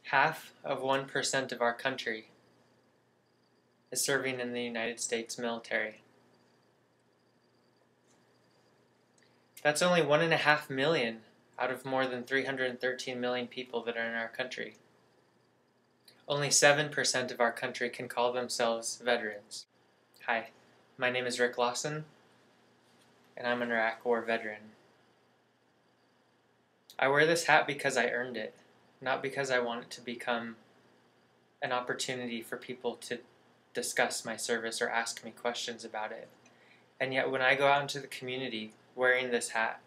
Half of 1% of our country is serving in the United States military. That's only 1.5 million out of more than 313 million people that are in our country. Only 7% of our country can call themselves veterans. Hi, my name is Lawson, and I'm an Iraq War veteran. I wear this hat because I earned it, not because I want it to become an opportunity for people to discuss my service or ask me questions about it. And yet when I go out into the community wearing this hat,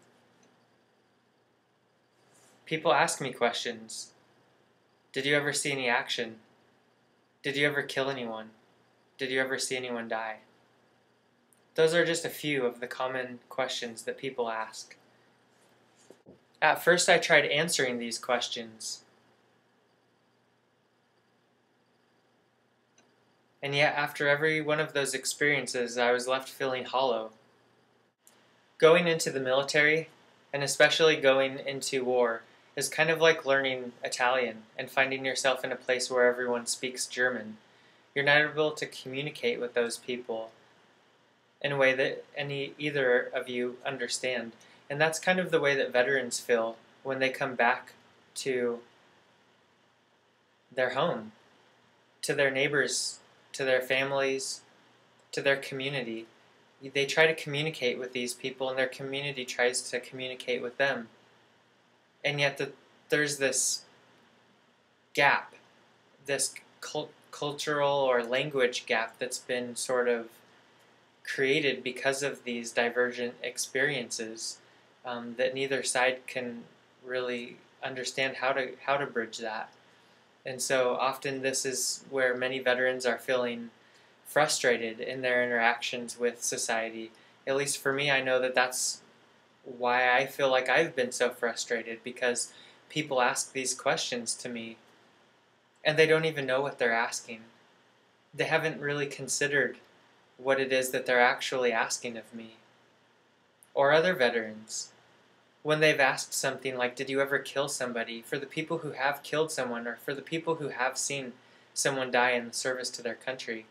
people ask me questions. Did you ever see any action? Did you ever kill anyone? Did you ever see anyone die? Those are just a few of the common questions that people ask. At first I tried answering these questions, and yet after every one of those experiences I was left feeling hollow. Going into the military, and especially going into war, is kind of like learning Italian and finding yourself in a place where everyone speaks German. You're not able to communicate with those people in a way that either of you understand. And that's kind of the way that veterans feel when they come back to their home, to their neighbors, to their families, to their community. They try to communicate with these people, and their community tries to communicate with them. And yet there's this gap, this cultural or language gap that's been sort of created because of these divergent experiences that neither side can really understand how to bridge that. And so often this is where many veterans are feeling frustrated in their interactions with society. At least for me, I know that that's why I feel like I've been so frustrated, because people ask these questions to me and they don't even know what they're asking. They haven't really considered what it is that they're actually asking of me. Or other veterans, when they've asked something like, did you ever kill somebody? For the people who have killed someone, or for the people who have seen someone die in the service to their country,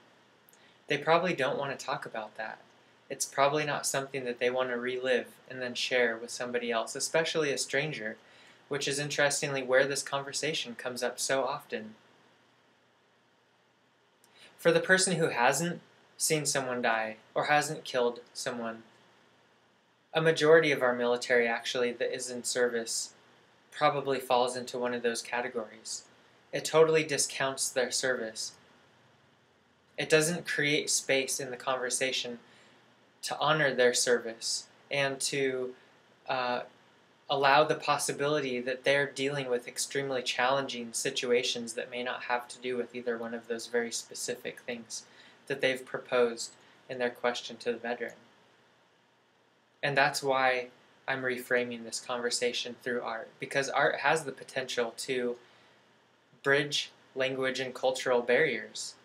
they probably don't want to talk about that. It's probably not something that they want to relive and then share with somebody else, especially a stranger, which is interestingly where this conversation comes up so often. For the person who hasn't seen someone die or hasn't killed someone, a majority of our military actually that is in service probably falls into one of those categories. It totally discounts their service. It doesn't create space in the conversation to honor their service and to allow the possibility that they're dealing with extremely challenging situations that may not have to do with either one of those very specific things that they've proposed in their question to the veteran. And that's why I'm reframing this conversation through art, because art has the potential to bridge language and cultural barriers.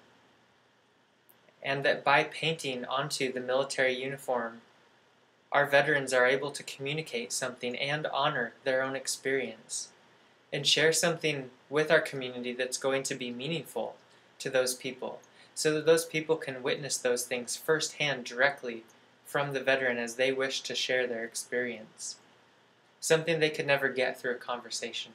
And that by painting onto the military uniform, our veterans are able to communicate something and honor their own experience and share something with our community that's going to be meaningful to those people, so that those people can witness those things firsthand directly from the veteran as they wish to share their experience. Something they could never get through a conversation.